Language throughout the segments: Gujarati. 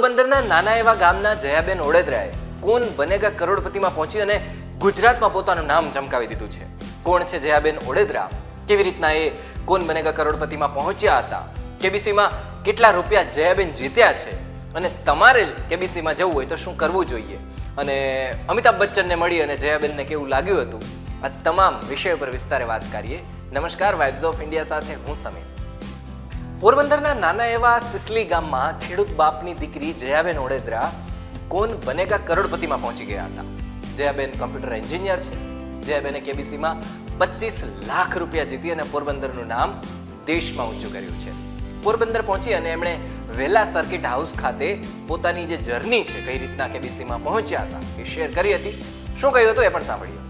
પોરબંદરના નાના એવા ગામના જયાબેન ઓડેદરાએ કોણ બનેગા કરોડપતિમાં પહોંચી અને ગુજરાતમાં પોતાનું નામ ચમકાવી દીધું છે. કોણ છે જયાબેન ઓડેદરા? કેવી રીતના એ કોણ બનેગા કરોડપતિમાં પહોંચ્યા હતા? કેબીસીમાં કેટલા રૂપિયા જયાબેન જીત્યા છે? અને તમારે કેબીસીમાં જવું હોય તો શું કરવું જોઈએ? અને અમિતાભ બચ્ચનને મળી અને જયાબેનને કેવું લાગ્યું હતું? આ તમામ વિષયો પર વિસ્તારે વાત કરીએ. નમસ્કાર, વાઇબ્સ ઓફ ઇન્ડિયા સાથે હું સમીર. પોરબંદરના નાના એવા સિસલી ગામમાં ખેડૂત બાપની દીકરી જયાબેન ઓડેદરા કોણ બનેગા કરોડપતિમાં પહોંચી ગયા હતા. જયાબેન કોમ્પ્યુટર એન્જિનિયર છે. જયાબેને કેબીસીમાં 25 લાખ રૂપિયા જીતી અને પોરબંદરનું નામ દેશમાં ઊંચું કર્યું છે. પોરબંદર પહોંચી અને એમણે વેલા સર્કિટ હાઉસ ખાતે પોતાની જે જર્ની છે, કઈ રીતના કેબીસીમાં પહોંચ્યા હતા એ શેર કરી હતી. શું કહ્યું હતું એ પણ સાંભળ્યું.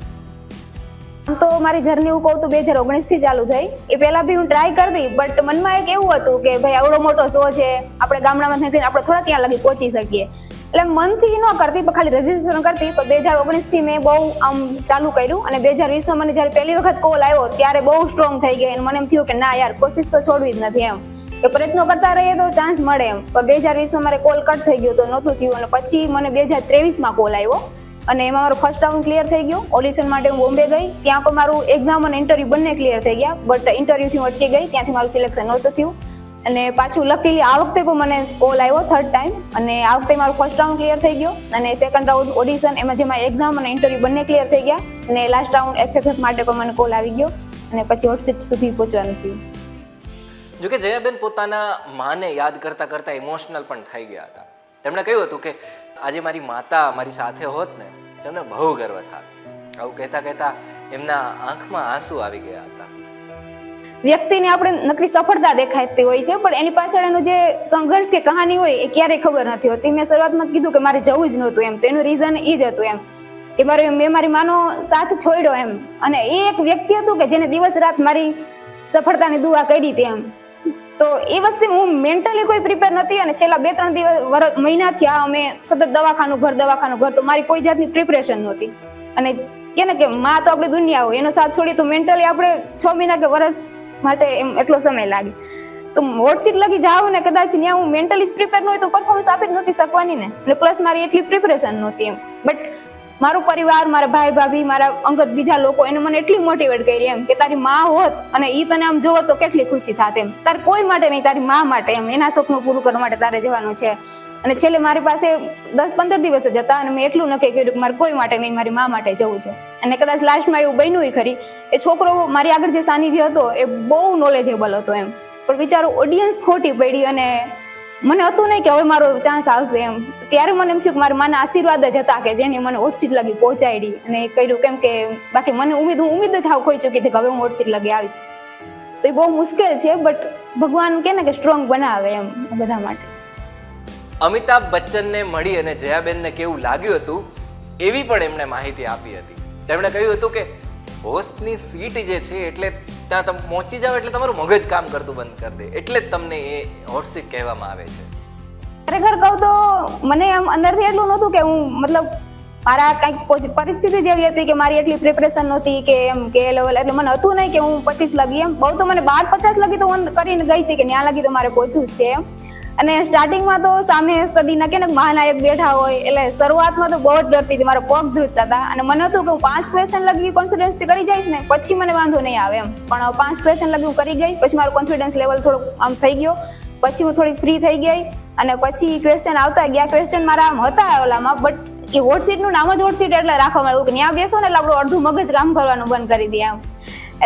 આમ તો મારી જર્ની હું કહું તો 2019 થી ચાલુ થઈ. એ પહેલા બી હું ટ્રાય કરતી, બટ મનમાં એક એવું હતું કે ભાઈ આવડો મોટો શો છે, આપણે ગામડામાં નીકળીને આપણે થોડા ત્યાં લગી પહોંચી શકીએ. એટલે મનથી ન કરતી, પણ ખાલી રજીસ્ટ્રેશન કરતી. પણ 2019 થી મેં બહુ આમ ચાલુ કર્યું અને 2020માં મને જ્યારે પહેલી વખત કોલ આવ્યો ત્યારે બહુ સ્ટ્રોંગ થઈ ગઈ અને મને એમ થયું કે ના યાર, કોશિશ તો છોડવી જ નથી એમ, કે પ્રયત્નો કરતા રહીએ તો ચાન્સ મળે એમ. પણ 2020માં મારે કોલ કટ થઈ ગયો તો નહોતું થયું અને પછી મને 2023માં કોલ આવ્યો અને એમાં મારું ફર્સ્ટ રાઉન્ડ ક્લિયર થઈ ગયું. ઓડિશન માટે હું બોમ્બે ગઈ, ત્યાં પણ મારું એક્ઝામ અને ઇન્ટરવ્યુ બંને ક્લિયર થઈ ગયા, બટ ઇન્ટરવ્યુથી હું અટકી ગઈ, ત્યાંથી મારું સિલેક્શન નહોતું થયું. અને પાછું લકીલી આ વખતે પણ મને કોલ આવ્યો થર્ડ ટાઈમ અને આ વખતે મારું ફર્સ્ટ રાઉન્ડ ક્લિયર થઈ ગયો અને સેકન્ડ રાઉન્ડ ઓડિશન, એમાં જેમાં એક્ઝામ અને ઇન્ટરવ્યુ બંને ક્લિયર થઈ ગયા અને લાસ્ટ રાઉન્ડ FFF માટે પણ મને કોલ આવી ગયો અને પછી હોટ સીટ સુધી પહોંચવાનું થયું. જોકે જયાબેન પોતાના માને યાદ કરતા કરતા ઇમોશનલ પણ થઈ ગયા હતા. તેમણે કહ્યું હતું કે આજે મારી માતા મારી સાથે હોત ને તેમને બહુ ગર્વ થાત. આવું કહેતા કહેતા એમના આંખમાં આંસુ આવી ગયા હતા. વ્યક્તિને આપણે નકરી સફળતા દેખાતી હોય છે, પણ એની પાછળ એનું જે સંઘર્ષ કે કહાની હોય એ ક્યારેય ખબર નથી હોતી. મેં શરૂઆતમાં કીધું કે મારે જવું જ નહોતું એમ, તેનું રીઝન એ જ હતું એમ કે મેં મારી માનો સાથ છોડ્યો એમ. અને એ એક વ્યક્તિ હતું કે જેને દિવસ રાત મારી સફળતાની દુઆ કરી હતી એમ. તો એ વસ્તુ હું મેન્ટલી કોઈ પ્રિપેર નથી અને છેલ્લા 2-3 મહિનાથી આ અમે સતત દવાખાનું ઘર તો મારી કોઈ જાતની પ્રિપરેશન નહોતી. અને કે ને કે માં તો આપણી દુનિયા હોય, એનો સાથ છોડી તો મેન્ટલી આપણે 6 મહિના કે વર્ષ માટે એમ એટલો સમય લાગે. તો હોટ સીટ લગી જાવ ને કદાચ ત્યાં હું મેન્ટલી પ્રિપેર ન હોય તો પરફોર્મન્સ આપી જ નથી શકવાની ને. અને પ્લસ મારી એટલી પ્રિપરેશન નહોતી એમ. બટ મારો પરિવાર, મારા ભાઈ ભાભી, મારા અંગત બીજા લોકો એને મને એટલી મોટિવેટ કરી એમ કે તારી માં હોત અને ઈ તને આમ જોવો તો કેટલી ખુશી થાત એમ. તારે કોઈ માટે નહીં, તારી માં માટે એમ, એના સપનું પૂરું કરવા માટે તારે જવાનું છે. અને છેલ્લે મારી પાસે 10-15 દિવસ જ હતા અને મેં એટલું નક્કી કર્યું કે મારે કોઈ માટે નહીં, મારી માં માટે જવું છે. અને કદાચ લાસ્ટમાં એવું બન્યું ખરી. એ છોકરો મારી આગળ જે સાનિધ્ય હતો એ બહુ નોલેજેબલ હતો એમ, પણ બિચારો ઓડિયન્સ ખોટી પડી અને મને હતું નહીં કે હવે મારો ચાન્સ આવશે એમ. ત્યારે મને એમ થયું કે મારા માના આશીર્વાદ જ હતા કે જેને મને હોટ સીટ લગી પહોંચાડી અને એ કર્યું. કેમ કે બાકી મને ઉમ્મીદ જ ખોઈ ચૂકી હતી કે હવે હું હોટ સીટ લગી આવીશ. તો એ બહુ મુશ્કેલ છે, બટ ભગવાન કે ને કે સ્ટ્રોંગ બનાવે એમ બધા માટે. અમિતાભ બચ્ચનને મળી અને જયાબેનને કેવું લાગ્યું હતું એવી પણ એમણે માહિતી આપી હતી. તેમણે કહ્યું હતું કે હોસ્ટની સીટ જે છે એટલે ત્યાં તમે પહોંચી જાઓ એટલે તમારું મગજ કામ કરતું બંધ કરી દે, એટલે જ તમને એ હોટ સીટ કહેવામાં આવે છે. ખરેખર કહું તો મને આમ અંદરથી એટલું નહોતું કે હું મતલબ મારા કંઈક પરિસ્થિતિ જેવી હતી કે મારી એટલી પ્રિપરેશન નહોતી કે એમ કે લેવલ, એટલે મને હતું નહીં કે હું 25 લગી એમ. બહુ તો મને 12-50 લગી તો હું કરીને ગઈ હતી કે ત્યાં લગી તો મારે પહોંચવું જ છે એમ. અને સ્ટાર્ટિંગમાં તો સામે સદીના કે ને મહાનાયક બેઠા હોય એટલે શરૂઆતમાં તો બહુ જ ડરતી હતી, મારા પગ ધ્રુજતા હતા. અને મને હતું કે હું 5 ક્વેશ્ચન લગી કોન્ફિડન્સથી કરી જઈશ ને પછી મને વાંધો નહીં આવે એમ. પણ 5 ક્વેશ્ચન લગી હું કરી ગઈ, પછી મારો કોન્ફિડન્સ લેવલ થોડોક આમ થઈ ગયો, પછી હું થોડીક ફ્રી થઈ ગઈ અને પછી ક્વેશ્ચન આવતા ગયા. ક્વેશ્ચન મારા આમ હતા ઓલામાં, બટ એ હોટ સીટનું નામ જ હોટ સીટ એટલે રાખવામાં આવ્યું કે ત્યાં બેસો ને એટલે આપણું અડધું મગજ કામ કરવાનું બંધ કરી દે એમ.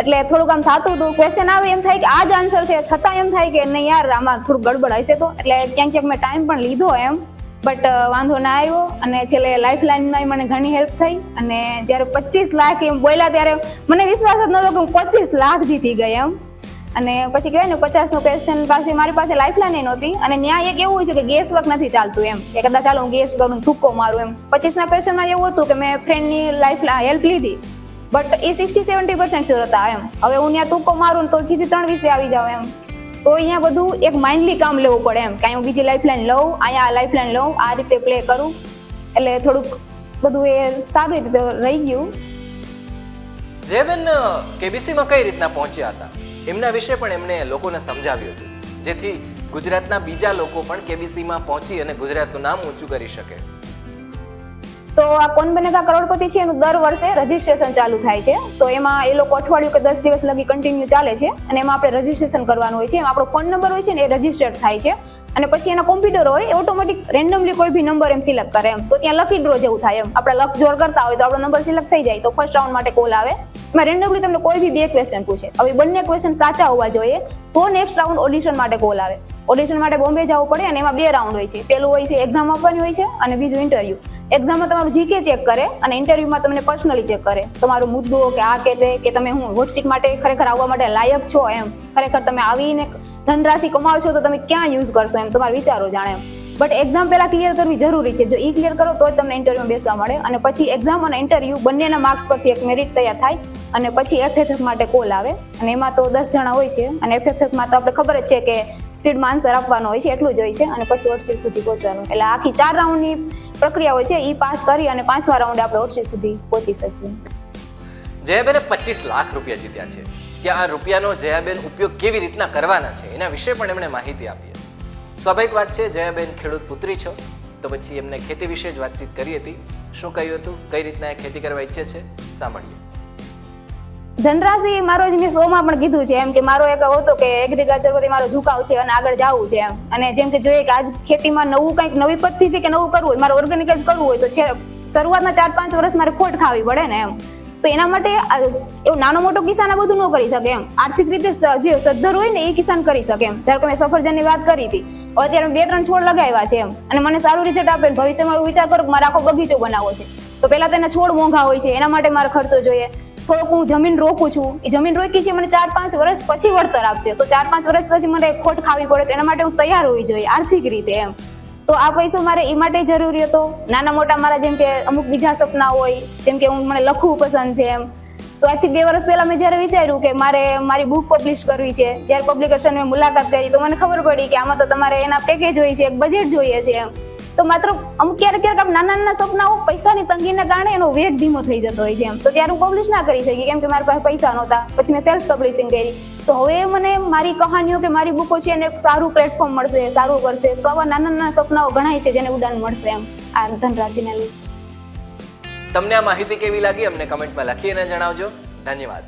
એટલે થોડુંક આમ થતું હતું, ક્વેશ્ચન આવે એમ થાય કે આ જ આન્સર છે, છતાં એમ થાય કે નહીં યાર આમાં થોડુંક ગડબડ હશે તો. એટલે ક્યાંક ક્યાંક મેં ટાઈમ પણ લીધો એમ, બટ વાંધો ના આવ્યો. અને છેલ્લે લાઈફ લાઈનમાં મને ઘણી હેલ્પ થઈ. અને જ્યારે 25 લાખ એમ બોલ્યા ત્યારે મને વિશ્વાસ જ નહોતો કે હું 25 લાખ જીતી ગઈ એમ. અને પછી કહેવાય ને 50નું ક્વેશ્ચન પાસે મારી પાસે લાઈફ લાઈન નહોતી અને ત્યાં એક એવું છે કે ગેસ વર્ક નથી ચાલતું એમ, કે કદાચ ચાલો હું ગેસ કરું તુક્કો મારું એમ. 25ના ક્વેશ્ચનમાં એવું હતું કે મેં ફ્રેન્ડની હેલ્પ લીધી, બટ એ 60-70% શ્યોર હતા એમ. હવે હું ત્યાં તુક્કો મારું તો સીધી 3 વિશે આવી જાવ એમ. તો અહીંયા બધું એક માઇન્ડલી કામ લેવું પડે એમ, કે અહીંયા હું બીજી લાઈફ લાઈન લઉં, અહીંયા આ લાઈફ લાઈન લઉં, આ રીતે પ્લે કરું. એટલે થોડુંક બધું એ સારી રીતે રહી ગયું. જયાબેન કેબીસીમાં કઈ રીતના પહોંચ્યા હતા એમના વિશે પણ એમણે લોકોને સમજાવ્યું હતું, જેથી ગુજરાતના બીજા લોકો પણ કેબીસીમાં પહોંચી અને ગુજરાતનું નામ ઊંચું કરી શકે? તો આ કોન બનેગા કરોડપતિ છે એનું દર વર્ષે રજીસ્ટ્રેશન ચાલુ થાય છે. તો એમાં એ લોકો અઠવાડિયું કે 10 દિવસ લગી કન્ટિન્યુ ચાલે છે અને એમાં આપણે રજીસ્ટ્રેશન કરવાનું હોય છે. એમાં આપણો ફોન નંબર હોય છે ને એ રજીસ્ટર્ડ થાય છે અને પછી એના કોમ્પ્યુટર હોય એ ઓટોમેટિક રેન્ડમલી કોઈ બી નંબર એમ સિલેક્ટ કરે એમ. તો ત્યાં લકી ડ્રો જેવું થાય એમ. આપણે લક જોડ કરતા હોય તો આપણો નંબર સિલેક્ટ થઈ જાય તો ફર્સ્ટ રાઉન્ડ માટે કોલ આવે. એમાં રેન્ડમલી તમને કોઈ બી 2 ક્વેશ્ચન પૂછે. હવે બંને ક્વેશ્ચન સાચા હોવા જોઈએ તો નેક્સ્ટ રાઉન્ડ ઓડિશન માટે કોલ આવે. ઓડિશન માટે બોમ્બે જવું પડે અને એમાં 2 રાઉન્ડ હોય છે. પહેલું હોય છે એક્ઝામ આપવાની હોય છે અને બીજું ઇન્ટરવ્યુ. એક્ઝામમાં તમારું જીકે ચેક કરે અને ઇન્ટરવ્યુમાં તમને પર્સનલી ચેક કરે. તમારો મુદ્દો કે આ કે તમે હું હોટ સીટ માટે ખરેખર આવવા માટે લાયક છો એમ. ખરેખર તમે આવીને ધનરાશિ કમાવશો તો તમે ક્યાં યુઝ કરશો એમ તમારા વિચારો જાણે એમ. બટ એક્ઝામ પહેલા ક્લિયર કરવી જરૂરી છે. જો ઈ ક્લિયર કરો તો જ તમને ઇન્ટરવ્યુમાં બેસવા મળે અને પછી એક્ઝામ અને ઇન્ટરવ્યુ બંનેના માર્ક્સ પરથી એક મેરિટ તૈયાર થાય અને પછી FFF માટે કોલ આવે અને એમાં તો 10 જણા હોય છે અને FFF માં તો આપણે ખબર જ છે કે સ્પીડમાં આન્સર આપવાનો હોય છે એટલું જ હોય છે અને પછી હોટ સીટ સુધી પહોંચવાનું. એટલે આખી 4 રાઉન્ડની પ્રક્રિયા હોય છે. ઈ પાસ કરી અને 5મા રાઉન્ડે આપણે હોટ સીટ સુધી પહોંચી શકીએ. જયાબેને 25 લાખ રૂપિયા જીત્યા છે. ત્યાં આ રૂપિયાનો જયાબેન ઉપયોગ કેવી રીતના કરવાના છે એના વિશે પણ એમણે માહિતી આપી. સ્વાભાવિક વાત છે, જયાબેન ખેડૂત પુત્રી છો તો પછી એમને ખેતી વિશે જ વાતચીત કરી હતી. શું કહ્યું હતું, કઈ રીતના એ ખેતી કરવા ઈચ્છે છે, સાંભળીએ. ધનરાશિ મારો જ મેં શોમાં પણ કીધું છે એમ કે મારો એક હતો કે એગ્રીકલ્ચર પરથી મારો ઝુકાવ છે અને આગળ જવું છે એમ. અને જેમ કે જોઈએ કે આજ ખેતીમાં નવું કંઈક નવી પદ્ધતિ કે નવું કરવું હોય, મારે ઓર્ગેનિક જ કરવું હોય તો છે શરૂઆતના 4-5 વર્ષ મારે ખોટ ખાવી પડે ને એમ. તો એના માટે એવું નાનો મોટો કિસાન આ બધું ન કરી શકે એમ. આર્થિક રીતે જે સદ્ધર હોય ને એ કિસાન કરી શકે એમ. ધારો કે મેં સફરજનની વાત કરી હતી, અત્યારે 2-3 છોડ લગાવ્યા છે એમ અને મને સારું રિઝલ્ટ આપે ને ભવિષ્યમાં એવું વિચાર કરું કે મારે આખો બગીચો બનાવવો છે તો પહેલા તેના છોડ મોંઘા હોય છે, એના માટે મારે ખર્ચો જોઈએ. થોડોક હું જમીન રોકું છું, એ જમીન રોકી છે મને 4-5 વર્ષ પછી વળતર આપશે તો 4-5 વર્ષ પછી મને ખોટ ખાવી પડે તો એના માટે હું તૈયાર હોવી જોઈએ આર્થિક રીતે એમ. તો આ પૈસો મારે એ માટે જરૂરી હતો. નાના મોટા મારા જેમ કે અમુક બીજા સપના હોય, જેમ કે મને લખવું પસંદ છે એમ. તો આજથી 2 વર્ષ પહેલા મેં જ્યારે વિચાર્યું કે મારે મારી બુક પબ્લિશ કરવી છે, જ્યારે પબ્લિકેશનની મુલાકાત કરી તો મને ખબર પડી કે આમાં તો તમારે એના પેકેજ હોય છે, એક બજેટ જોઈએ છે એમ. તો માત્ર અમુક ક્યારેક નાના નાના સપનાઓ પૈસાની તંગીને કારણે એનો વેગ ધીમો થઈ જતો હોય છે એમ. તો ત્યારે હું પબ્લિશ ના કરી શકી કેમ કે મારી પાસે પૈસા નહોતા. પછી મેં સેલ્ફ પબ્લિશિંગ કરી. તો હવે મને મારી કહાનીઓ કે મારી બુકો છે એને એક સારું પ્લેટફોર્મ મળશે, સારું કરશે. તો આવા નાના નાના સપનાઓ ઘણા છે જેને ઉડાન મળશે એમ આ ધનરાશિના લીધે. તમને આ માહિતી કેવી લાગી અમને કમેન્ટમાં લખીને જણાવજો. ધન્યવાદ.